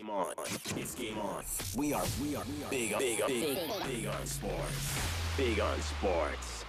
game on. It's game on. We are big on sports. Big on sports.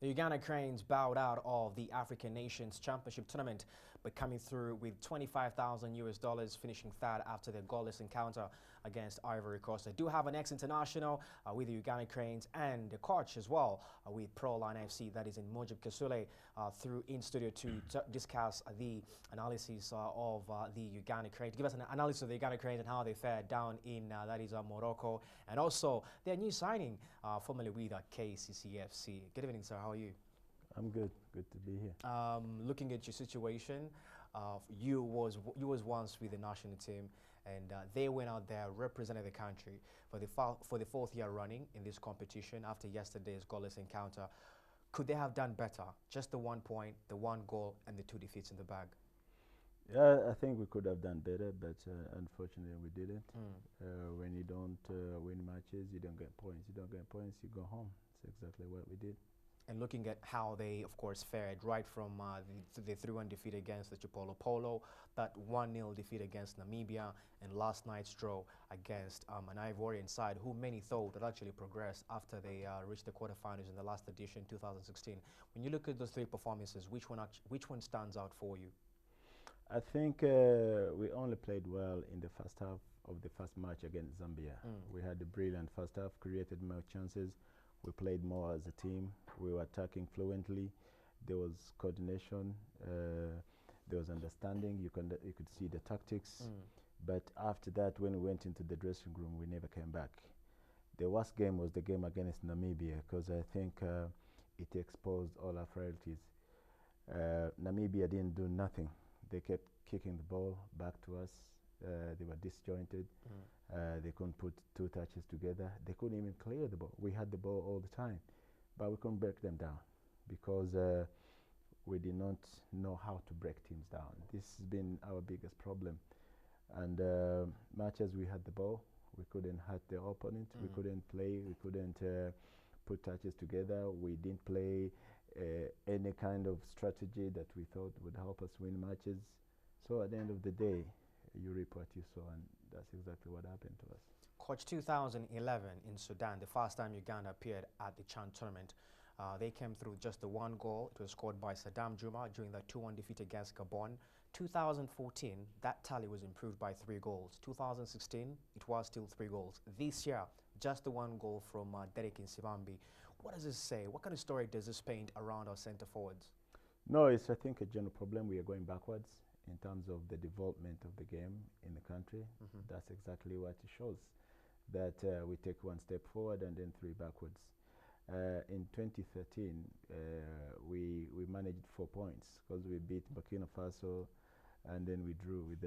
The Uganda Cranes bowed out of the African Nations Championship tournament, but coming through with $25,000, finishing third after their goalless encounter against Ivory Coast. They do have an ex-international with the Uganda Cranes and the coach as well with Pro Line FC, that is in Mujib Kasule, through in studio to discuss the analysis of the Uganda Cranes. Give us an analysis of the Uganda Cranes and how they fared down in that is Morocco, and also their new signing, formerly with KCCFC. Good evening, sir. How are you? I'm good. Good to be here. Looking at your situation, you was once with the national team, and they went out there representing the country for the fourth year running in this competition after yesterday's goalless encounter. Could they have done better? Just the 1 point, the 1 goal, and the 2 defeats in the bag. Yeah, I think we could have done better, but unfortunately we didn't. When you don't win matches, you don't get points. You don't get points, you go home. That's exactly what we did. And looking at how they, of course, fared right from the 3-1 defeat against the Chipolo Polo, that 1-0 defeat against Namibia, and last night's draw against an Ivorian side who many thought would actually progress after they reached the quarterfinals in the last edition, 2016. When you look at those 3 performances, which one stands out for you? I think we only played well in the first half of the first match against Zambia. We had a brilliant first half, created more chances. We played more as a team. We were attacking fluently. There was coordination. There was understanding. You could see the tactics. But after that, when we went into the dressing room, we never came back. The worst game was the game against Namibia, because I think it exposed all our frailties. Namibia didn't do nothing. They kept kicking the ball back to us. They were disjointed. They couldn't put 2 touches together. They couldn't even clear the ball. We had the ball all the time, but we couldn't break them down because we did not know how to break teams down. This has been our biggest problem. And much as we had the ball, we couldn't hurt the opponent. We couldn't play. We couldn't put touches together. We didn't play any kind of strategy that we thought would help us win matches. So at the end of the day, you reap what you sow, and that's exactly what happened to us. Coach, 2011 in Sudan, the first time Uganda appeared at the Chan tournament, they came through just the 1 goal. It was scored by Saddam Juma during the 2-1 defeat against Gabon. 2014, that tally was improved by 3 goals. 2016, it was still 3 goals. This year, just the 1 goal from Derek Nsibambi. What does this say? What kind of story does this paint around our centre forwards? No, it's, I think, a general problem. We are going backwards in terms of the development of the game in the country. That's exactly what it shows, that we take 1 step forward and then 3 backwards. In 2013, we managed 4 points because we beat Burkina Faso, and then we drew with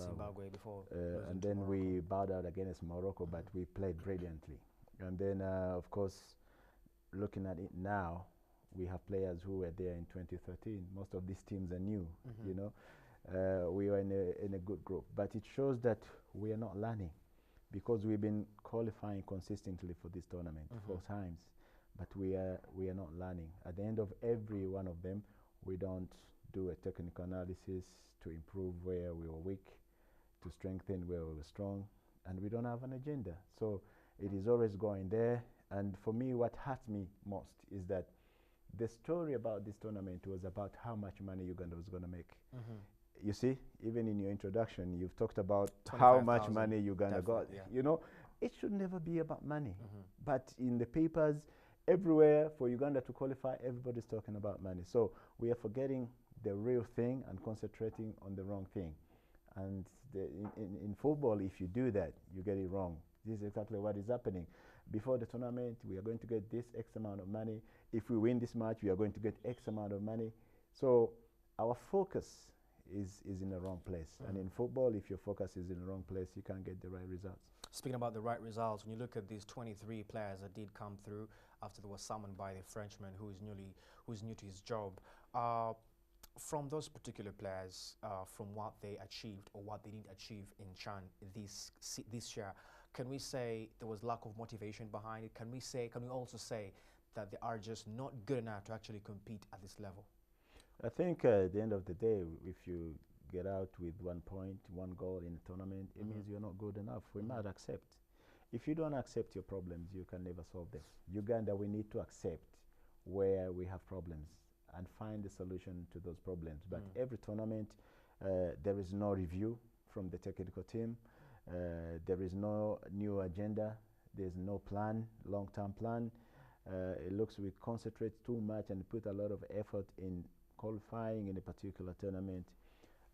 Zimbabwe before. And then we bowed out against Morocco, but we played brilliantly. And then, of course, looking at it now, we have players who were there in 2013. Most of these teams are new, you know. We were in a good group, but it shows that we are not learning, because we've been qualifying consistently for this tournament 4 times, but we are not learning. At the end of every one of them, we don't do a technical analysis to improve where we were weak, to strengthen where we were strong, and we don't have an agenda. So it is always going there. And for me, what hurts me most is that the story about this tournament was about how much money Uganda was going to make. You see, even in your introduction, you've talked about how much money Uganda got. Yeah. You know, it should never be about money. But in the papers, everywhere, for Uganda to qualify, everybody's talking about money. So we are forgetting the real thing and concentrating on the wrong thing. And in football, if you do that, you get it wrong. This is exactly what is happening. Before the tournament, we are going to get this X amount of money. If we win this match, we are going to get X amount of money. So our focus is in the wrong place. And in football, if your focus is in the wrong place, you can't get the right results. Speaking about the right results, when you look at these 23 players that did come through after they were summoned by the Frenchman who is new to his job, from those particular players, from what they achieved or what they didn't achieve in Chan this year, can we say there was lack of motivation behind it? Can we also say that they are just not good enough to actually compete at this level? I think at the end of the day, if you get out with 1 point, 1 goal in a tournament, it means you're not good enough. We might accept. If you don't accept your problems, you can never solve them. Uganda, we need to accept where we have problems and find a solution to those problems. But every tournament, there is no review from the technical team. There is no new agenda. There's no plan, long-term plan. It looks we concentrate too much and put a lot of effort in qualifying in a particular tournament,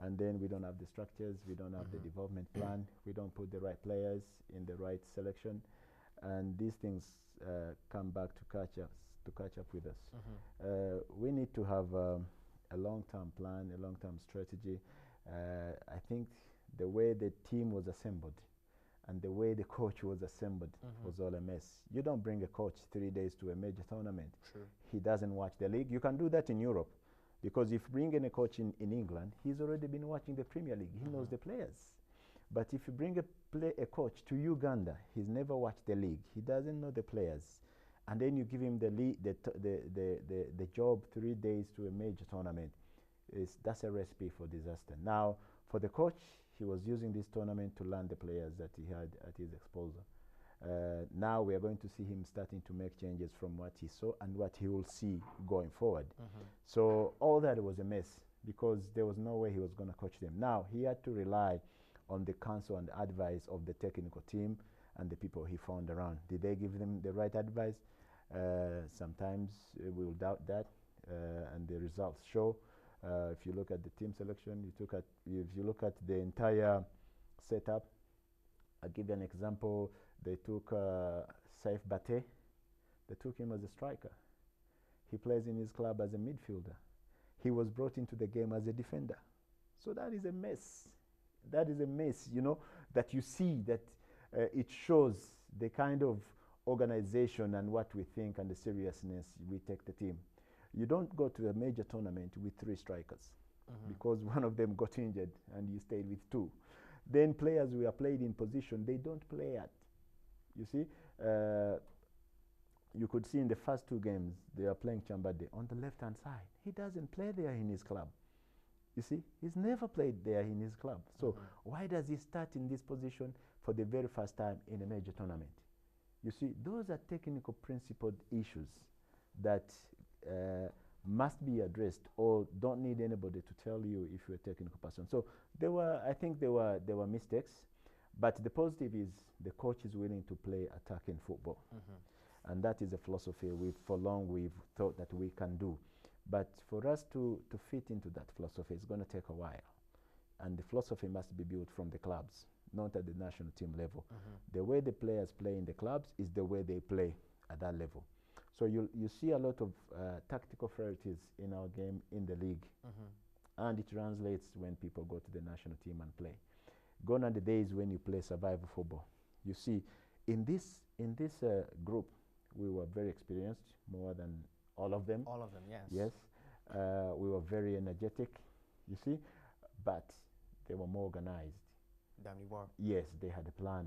and then we don't have the structures, we don't have the development plan, we don't put the right players in the right selection, and these things come back to catch up with us. We need to have a long-term plan, a long-term strategy. I think the way the team was assembled and the way the coach was assembled was all a mess. You don't bring a coach 3 days to a major tournament. True. He doesn't watch the league. You can do that in Europe, because if you bring in a coach in England, he's already been watching the Premier League. He knows the players. But if you bring a coach to Uganda, he's never watched the league. He doesn't know the players. And then you give him the job 3 days to a major tournament. That's a recipe for disaster. Now, for the coach, he was using this tournament to learn the players that he had at his exposure. Now we are going to see him starting to make changes from what he saw and what he will see going forward. So all that was a mess, because there was no way he was going to coach them. Now he had to rely on the counsel and advice of the technical team and the people he found around. Did they give them the right advice? Sometimes we will doubt that, and the results show. If you look at the team selection, if you look at the entire setup, I'll give you an example. They took Saif Bate. They took him as a striker. He plays in his club as a midfielder. He was brought into the game as a defender. So that is a mess. That is a mess, you know, that you see that it shows the kind of organization and what we think and the seriousness we take the team. You don't go to a major tournament with 3 strikers because one of them got injured and you stayed with 2. Then players who are played in position they don't play at. You see, you could see in the first 2 games they are playing Chambade on the left-hand side. He doesn't play there in his club. You see, he's never played there in his club. So why does he start in this position for the very first time in a major tournament? You see, those are technical principled issues that must be addressed, or don't need anybody to tell you if you're a technical person. So I think there were mistakes, but the positive is the coach is willing to play attacking football, and that is a philosophy for long we've thought that we can do. But for us to fit into that philosophy, it's going to take a while, and the philosophy must be built from the clubs, not at the national team level. The way the players play in the clubs is the way they play at that level. So you see a lot of tactical frailties in our game in the league, and it translates when people go to the national team and play. Gone are the days when you play survival football. You see, in this group, we were very experienced, more than all of them. All of them, yes. Yes, we were very energetic. You see, but they were more organized. Than we were. Yes, they had a plan.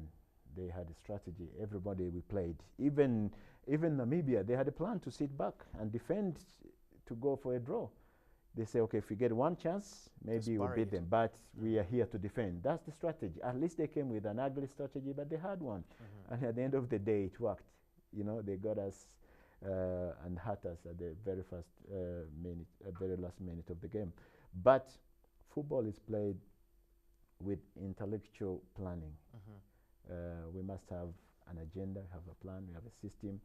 They had a strategy. Everybody we played, even Namibia, they had a plan to sit back and defend, to go for a draw. They say, okay, if we get one chance, maybe we'll beat them, but we are here to defend. That's the strategy. At least they came with an ugly strategy, but they had one. And at the end of the day, it worked. You know, they got us and hurt us at the very first very last minute of the game. But football is played with intellectual planning. We must have an agenda, have a plan, we have a system.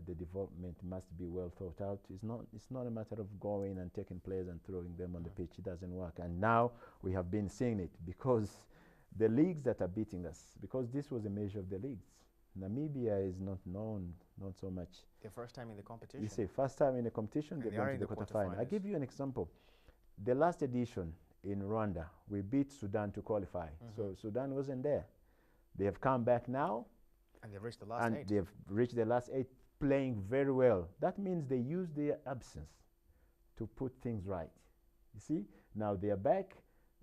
The development must be well thought out. It's not a matter of going and taking players and throwing them on the pitch. It doesn't work. And now we have been seeing it, because the leagues that are beating us, because this was a measure of the leagues. Namibia is not known, not so much. The first time in the competition. You say first time in the competition, they're going to the quarterfinal. I'll give you an example. The last edition in Rwanda, we beat Sudan to qualify. So Sudan wasn't there. They have come back now. And they've reached the last 8. And they've reached the last 8, playing very well. That means they use their absence to put things right. You see, now they are back.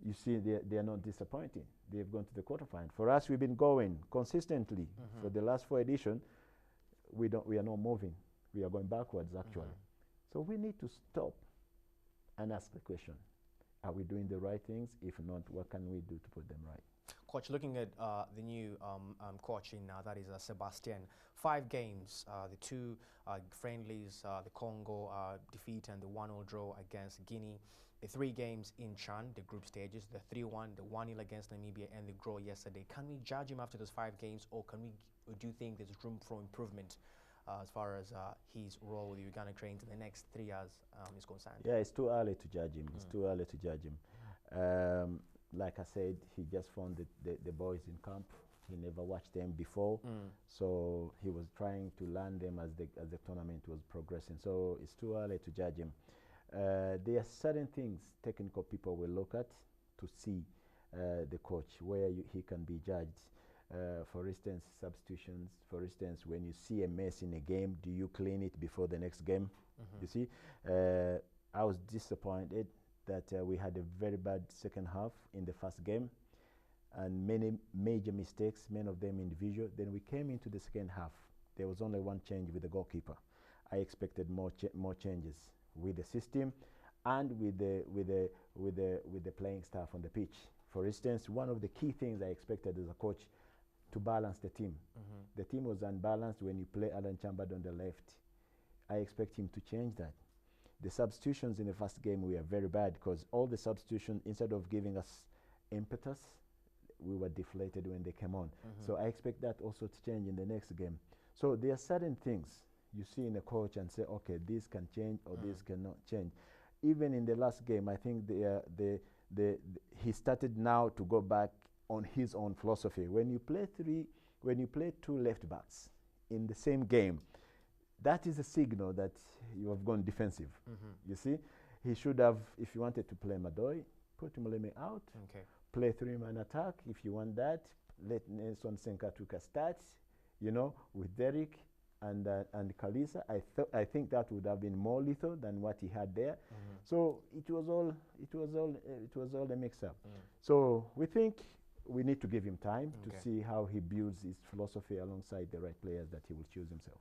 You see, they are not disappointing. They've gone to the quarterfinal. For us, we've been going consistently for the last 4 editions. We are not moving. We are going backwards, actually. So we need to stop and ask the question, are we doing the right things? If not, what can we do to put them right? Coach, looking at the new coach in that is Sebastian. 5 games, the 2 friendlies, the Congo defeat and the 1-0 draw against Guinea. The 3 games in Chan, the group stages, the 3-1, the 1-0 against Namibia, and the draw yesterday. Can we judge him after those 5 games, or do you think there's room for improvement as far as his role with the Uganda Cranes in the next 3 years is concerned? Yeah, it's too early to judge him. It's too early to judge him. Like I said, he just found the boys in camp. He never watched them before, so he was trying to learn them as the tournament was progressing. So it's too early to judge him. There are certain things technical people will look at to see the coach, where he can be judged. For instance, substitutions. For instance, when you see a mess in a game, do you clean it before the next game? You see, I was disappointed that we had a very bad second half in the first game, and many major mistakes, many of them individual. Then we came into the second half. There was only one change with the goalkeeper. I expected more changes with the system and with the playing staff on the pitch. For instance, one of the key things I expected as a coach, to balance the team. The team was unbalanced when you play Alan Chambard on the left. I expect him to change that. The substitutions in the first game were very bad, because all the substitutions, instead of giving us impetus, we were deflated when they came on. So I expect that also to change in the next game. So there are certain things you see in a coach and say, okay, this can change or this cannot change. Even in the last game, I think he started now to go back on his own philosophy. When you play 2 left backs in the same game, that is a signal that you have gone defensive. You see, he should have, if you wanted to play Madoy, put Muleme out, play 3-man attack. If you want that, let Nelson Senkatuka start, you know, with Derek and Kalisa. I think that would have been more lethal than what he had there. So it was all a mix-up. So we think we need to give him time to see how he builds his philosophy alongside the right players that he will choose himself.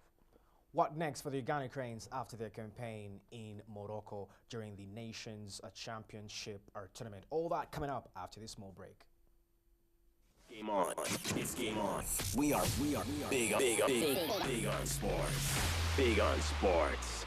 What next for the Uganda Cranes after their campaign in Morocco during the Nations Championship tournament? All that coming up after this small break. Game on. It's game on. We are big on sports. Big on sports.